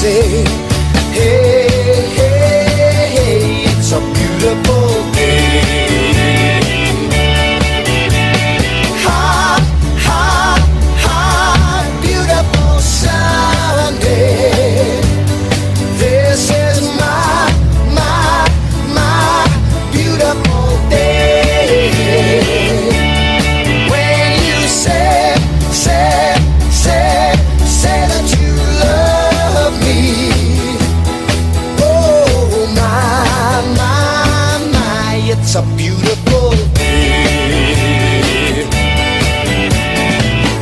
say, hey, hey, hey, it's a beautiful day. Hot, hot, hot, beautiful Sunday. This is my beautiful day. When you say that you love me. Oh my, it's a beautiful day.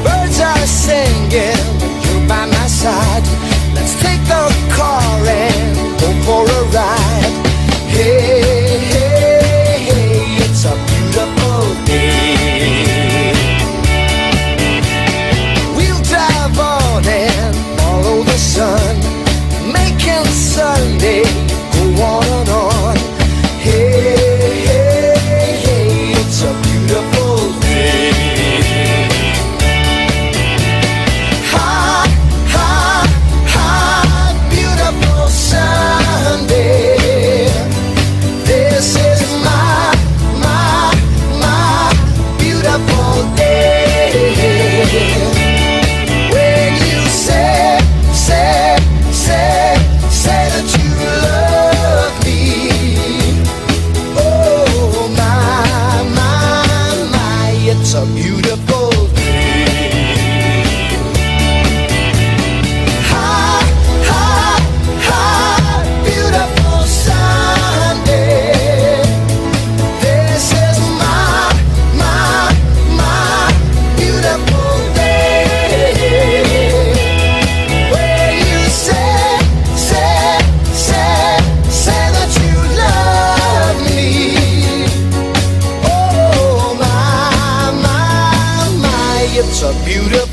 Birds are singing, you're by my side. Let's take the car and go for a ride. Hey, hey, hey, it's a beautiful day. We'll drive on and follow the sun, making Sunday go on and on. Hey, hey, hey, it's a beautiful day. Hot, hot, hot, beautiful Sunday. This is my beautiful day. When you say that you love me. Oh my, it's a beautiful day. Hot, hot, hot, beautiful Sunday. This is my beautiful day. When you say that you love me. Oh my, it's a beautiful